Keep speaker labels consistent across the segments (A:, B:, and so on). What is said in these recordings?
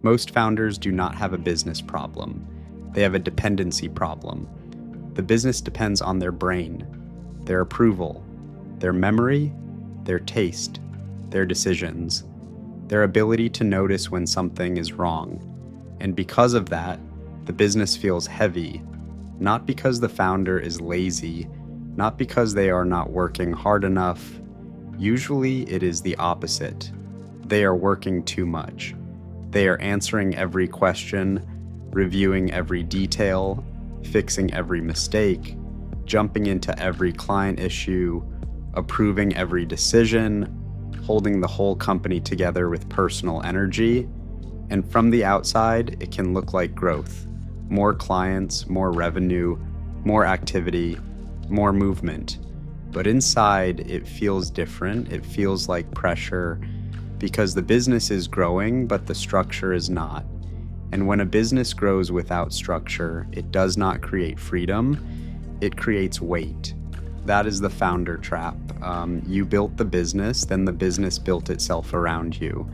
A: Most founders do not have a business problem. They have a dependency problem. The business depends on their brain, their approval, their memory, their taste, their decisions, their ability to notice when something is wrong. And because of that, the business feels heavy, not because the founder is lazy, not because they are not working hard enough. Usually it is the opposite. They are working too much. They are answering every question, reviewing every detail, fixing every mistake, jumping into every client issue, approving every decision, holding the whole company together with personal energy. And from the outside, it can look like growth. More clients, more revenue, more activity, more movement. But inside, it feels different. It feels like pressure because the business is growing, but the structure is not. And when a business grows without structure, it does not create freedom. It creates weight. That is the founder trap. You built the business, then the business built itself around you.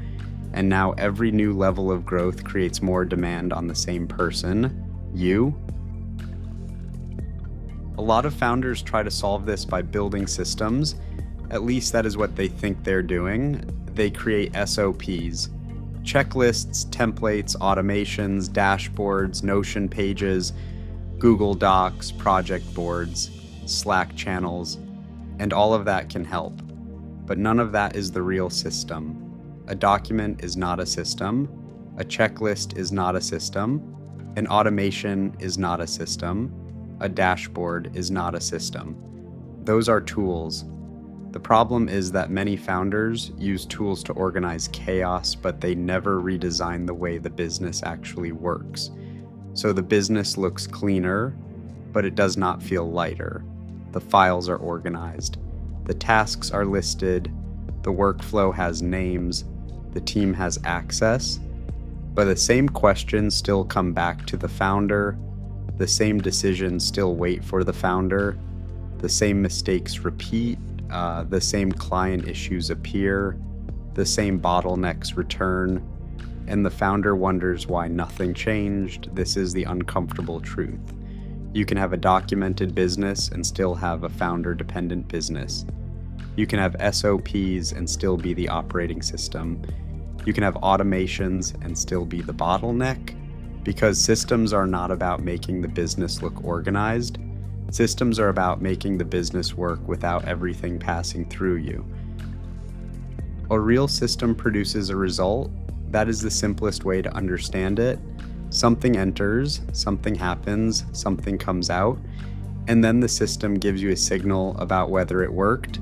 A: And now every new level of growth creates more demand on the same person, you. A lot of founders try to solve this by building systems. At least that is what they think they're doing. They create SOPs, checklists, templates, automations, dashboards, Notion pages, Google Docs, project boards, Slack channels, and all of that can help. But none of that is the real system. A document is not a system. A checklist is not a system. An automation is not a system. A dashboard is not a system. Those are tools. The problem is that many founders use tools to organize chaos, but they never redesign the way the business actually works. So the business looks cleaner, but it does not feel lighter. The files are organized. The tasks are listed. The workflow has names. The team has access. But the same questions still come back to the founder. The same decisions still wait for the founder. The same mistakes repeat. The same client issues appear. The same bottlenecks return. And the founder wonders why nothing changed. This is the uncomfortable truth. You can have a documented business and still have a founder-dependent business. You can have SOPs and still be the operating system. You can have automations and still be the bottleneck, because systems are not about making the business look organized. Systems are about making the business work without everything passing through you. A real system produces a result. That is the simplest way to understand it. Something enters, something happens, something comes out, and then the system gives you a signal about whether it worked.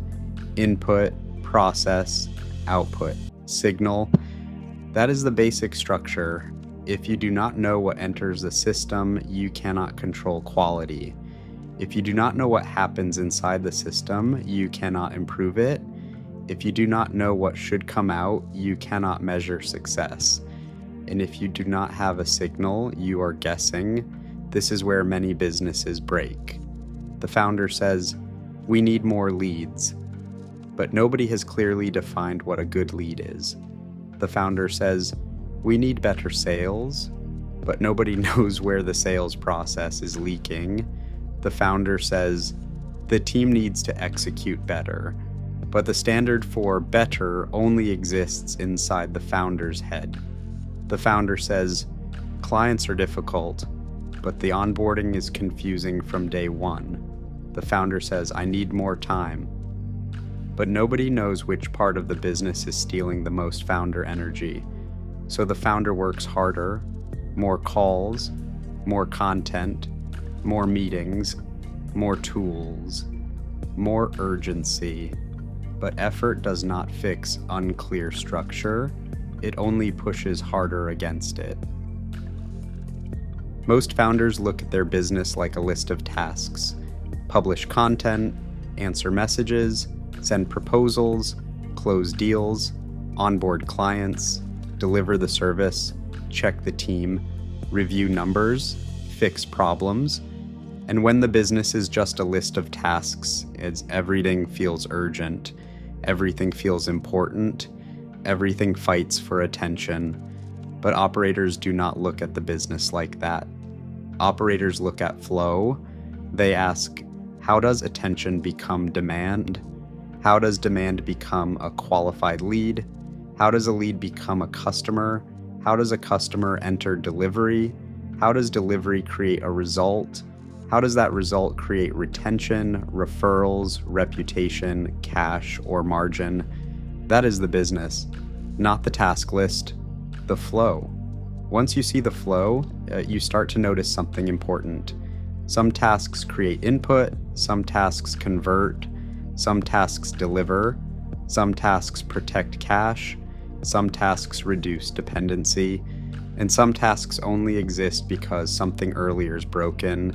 A: Input, process, output, signal. That is the basic structure. If you do not know what enters the system, you cannot control quality. If you do not know what happens inside the system, you cannot improve it. If you do not know what should come out, you cannot measure success. And if you do not have a signal, you are guessing. This is where many businesses break. The founder says, "We need more leads." But nobody has clearly defined what a good lead is. The founder says, "We need better sales," but nobody knows where the sales process is leaking. The founder says, "The team needs to execute better," but the standard for better only exists inside the founder's head. The founder says, "Clients are difficult, but the onboarding is confusing from day one." The founder says, "I need more time." But nobody knows which part of the business is stealing the most founder energy. So the founder works harder, more calls, more content, more meetings, more tools, more urgency. But effort does not fix unclear structure. It only pushes harder against it. Most founders look at their business like a list of tasks. Publish content, answer messages, send proposals, close deals, onboard clients, deliver the service, check the team, review numbers, fix problems. And when the business is just a list of tasks, everything feels urgent, everything feels important, everything fights for attention. But operators do not look at the business like that. Operators look at flow. They ask, how does attention become demand? How does demand become a qualified lead? How does a lead become a customer? How does a customer enter delivery? How does delivery create a result? How does that result create retention, referrals, reputation, cash, or margin? That is the business, not the task list, the flow. Once you see the flow, you start to notice something important. Some tasks create input, some tasks convert, some tasks deliver, some tasks protect cash, some tasks reduce dependency, and some tasks only exist because something earlier is broken.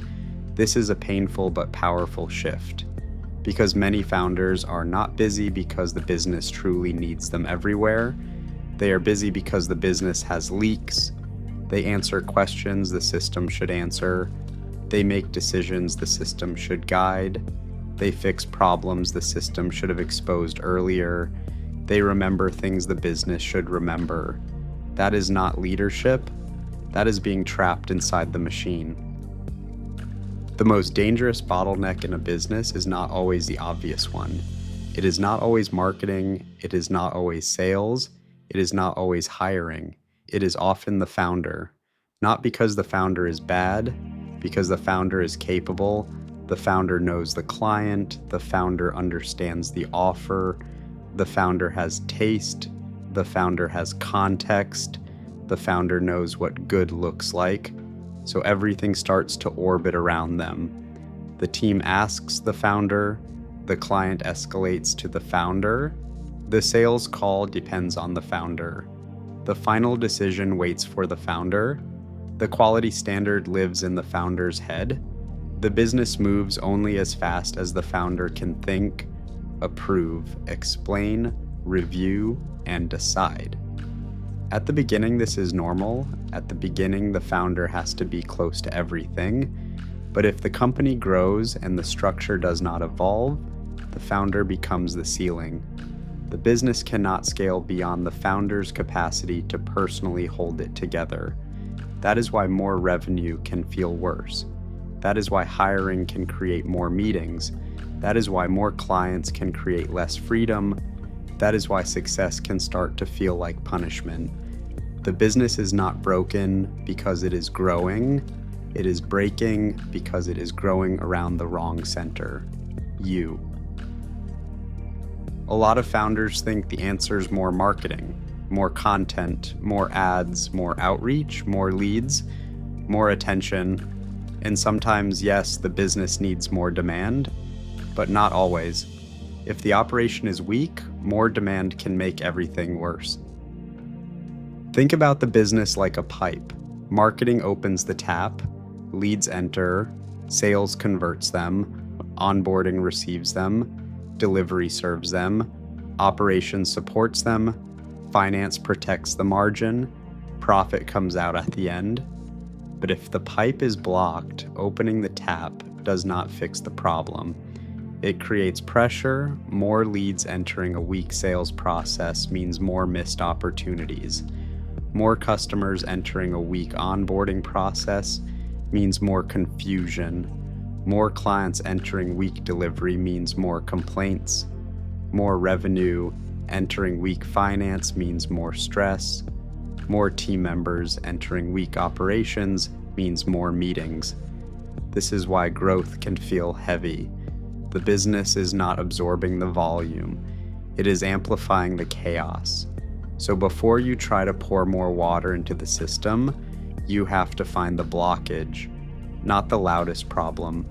A: This is a painful but powerful shift, because many founders are not busy because the business truly needs them everywhere. They are busy because the business has leaks. They answer questions the system should answer. They make decisions the system should guide. They fix problems the system should have exposed earlier. They remember things the business should remember. That is not leadership. That is being trapped inside the machine. The most dangerous bottleneck in a business is not always the obvious one. It is not always marketing. It is not always sales. It is not always hiring. It is often the founder. Not because the founder is bad, because the founder is capable. The founder knows the client. The founder understands the offer. The founder has taste. The founder has context. The founder knows what good looks like. So everything starts to orbit around them. The team asks the founder. The client escalates to the founder. The sales call depends on the founder. The final decision waits for the founder. The quality standard lives in the founder's head. The business moves only as fast as the founder can think, approve, explain, review, and decide. At the beginning, this is normal. At the beginning, the founder has to be close to everything. But if the company grows and the structure does not evolve, the founder becomes the ceiling. The business cannot scale beyond the founder's capacity to personally hold it together. That is why more revenue can feel worse. That is why hiring can create more meetings. That is why more clients can create less freedom. That is why success can start to feel like punishment. The business is not broken because it is growing. It is breaking because it is growing around the wrong center, you. A lot of founders think the answer is more marketing, more content, more ads, more outreach, more leads, more attention. And sometimes, yes, the business needs more demand, but not always. If the operation is weak, more demand can make everything worse. Think about the business like a pipe. Marketing opens the tap, leads enter, sales converts them, onboarding receives them, delivery serves them, operations supports them, finance protects the margin, profit comes out at the end. But if the pipe is blocked, opening the tap does not fix the problem. It creates pressure. More leads entering a weak sales process means more missed opportunities. More customers entering a weak onboarding process means more confusion. More clients entering weak delivery means more complaints. More revenue entering weak finance means more stress. More team members entering weak operations means more meetings. This is why growth can feel heavy. The business is not absorbing the volume. It is amplifying the chaos. So before you try to pour more water into the system, you have to find the blockage, not the loudest problem,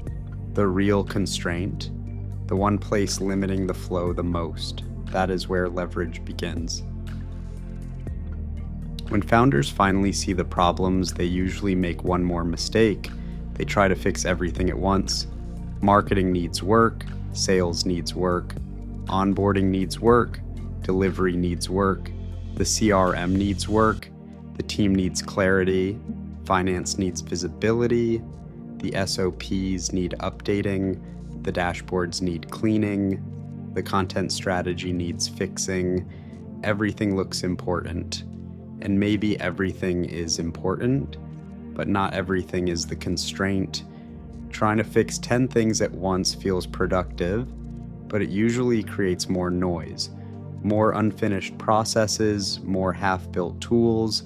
A: the real constraint, the one place limiting the flow the most. That is where leverage begins. When founders finally see the problems, they usually make one more mistake. They try to fix everything at once. Marketing needs work, sales needs work, onboarding needs work, delivery needs work, the CRM needs work, the team needs clarity, finance needs visibility, the SOPs need updating, the dashboards need cleaning, the content strategy needs fixing. Everything looks important. And maybe everything is important, but not everything is the constraint. Trying to fix 10 things at once feels productive, but it usually creates more noise, more unfinished processes, more half-built tools,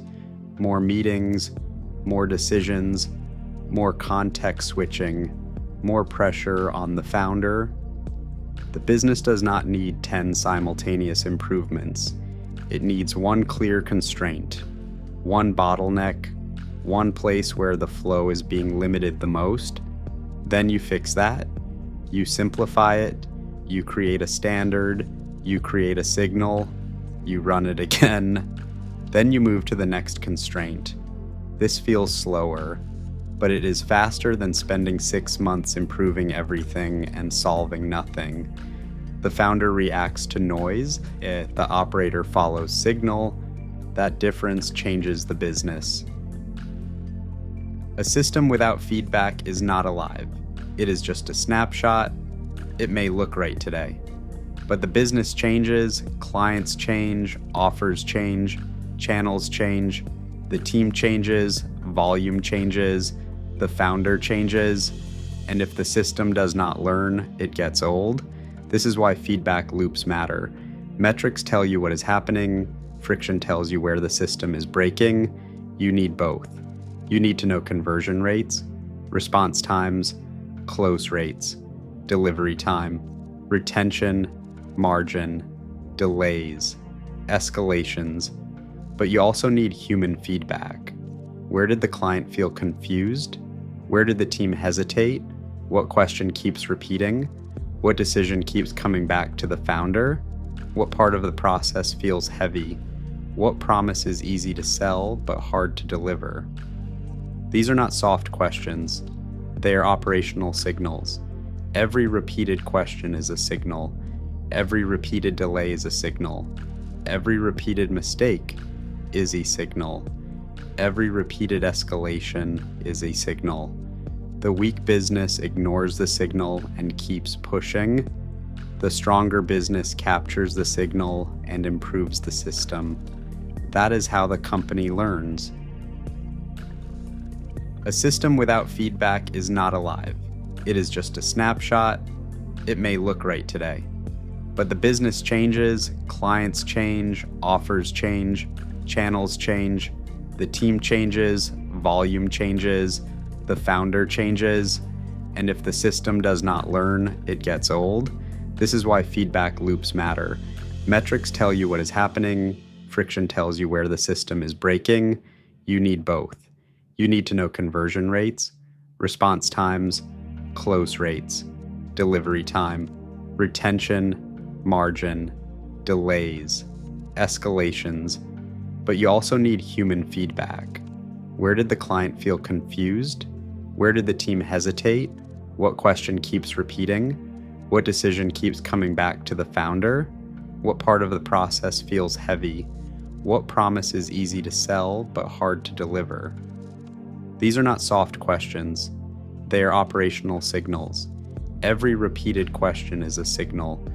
A: more meetings, more decisions, more context switching, more pressure on the founder. The business does not need 10 simultaneous improvements. It needs one clear constraint, one bottleneck, one place where the flow is being limited the most. Then you fix that, you simplify it, you create a standard, you create a signal, you run it again, then you move to the next constraint. This feels slower, but it is faster than spending 6 months improving everything and solving nothing. The founder reacts to noise, the operator follows signal. That difference changes the business. A system without feedback is not alive. It is just a snapshot. It may look right today, but the business changes, clients change, offers change, channels change, the team changes, volume changes, the founder changes, and if the system does not learn, it gets old. This is why feedback loops matter. Metrics tell you what is happening, friction tells you where the system is breaking. You need both. You need to know conversion rates, response times, close rates, delivery time, retention, margin, delays, escalations, but you also need human feedback. Where did the client feel confused? Where did the team hesitate? What question keeps repeating? What decision keeps coming back to the founder? What part of the process feels heavy? What promise is easy to sell but hard to deliver? These are not soft questions. They are operational signals. Every repeated question is a signal. Every repeated delay is a signal. Every repeated mistake is a signal. Every repeated escalation is a signal. The weak business ignores the signal and keeps pushing. The stronger business captures the signal and improves the system. That is how the company learns. A system without feedback is not alive. It is just a snapshot. It may look right today, but the business changes, clients change, offers change, channels change, the team changes, volume changes, the founder changes, and if the system does not learn, it gets old. This is why feedback loops matter. Metrics tell you what is happening, friction tells you where the system is breaking. You need both. You need to know conversion rates, response times, close rates, delivery time, retention, margin, delays, escalations, but you also need human feedback. Where did the client feel confused? Where did the team hesitate? What question keeps repeating? What decision keeps coming back to the founder? What part of the process feels heavy? What promise is easy to sell but hard to deliver? These are not soft questions. They are operational signals. Every repeated question is a signal.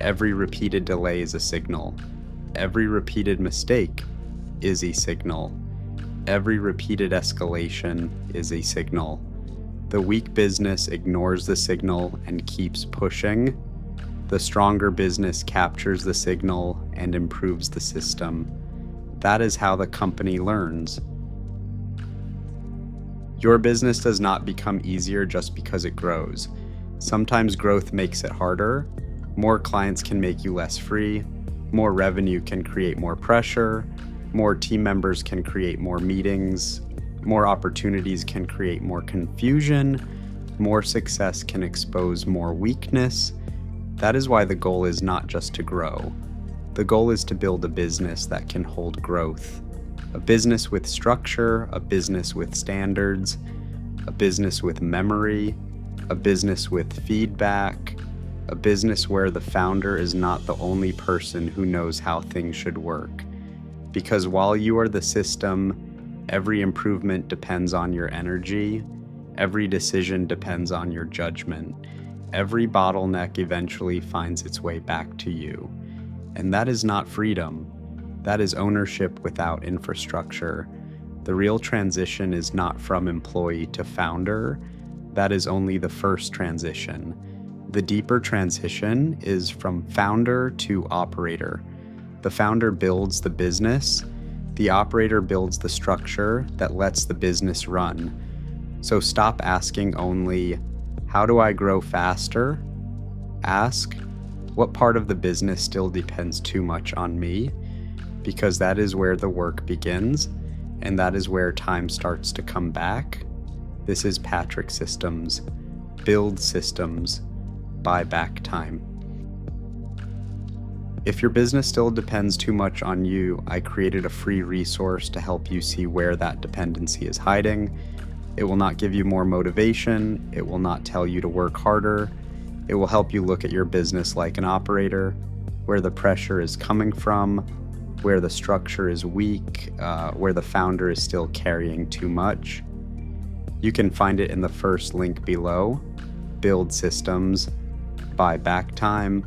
A: Every repeated delay is a signal. Every repeated mistake is a signal. Every repeated escalation is a signal. The weak business ignores the signal and keeps pushing. The stronger business captures the signal and improves the system. That is how the company learns. Your business does not become easier just because it grows. Sometimes growth makes it harder. More clients can make you less free. More revenue can create more pressure. More team members can create more meetings. More opportunities can create more confusion. More success can expose more weakness. That is why the goal is not just to grow. The goal is to build a business that can hold growth. A business with structure, a business with standards, a business with memory, a business with feedback, a business where the founder is not the only person who knows how things should work. Because while you are the system, every improvement depends on your energy, every decision depends on your judgment, every bottleneck eventually finds its way back to you. And that is not freedom. That is ownership without infrastructure. The real transition is not from employee to founder. That is only the first transition. The deeper transition is from founder to operator. The founder builds the business. The operator builds the structure that lets the business run. So stop asking only, how do I grow faster? Ask, what part of the business still depends too much on me? Because that is where the work begins, and that is where time starts to come back. This is Patrick Systems. Build systems, buy back time. If your business still depends too much on you, I created a free resource to help you see where that dependency is hiding. It will not give you more motivation. It will not tell you to work harder. It will help you look at your business like an operator, where the pressure is coming from, where the structure is weak, where the founder is still carrying too much. You can find it in the first link below. Build systems, buy back time.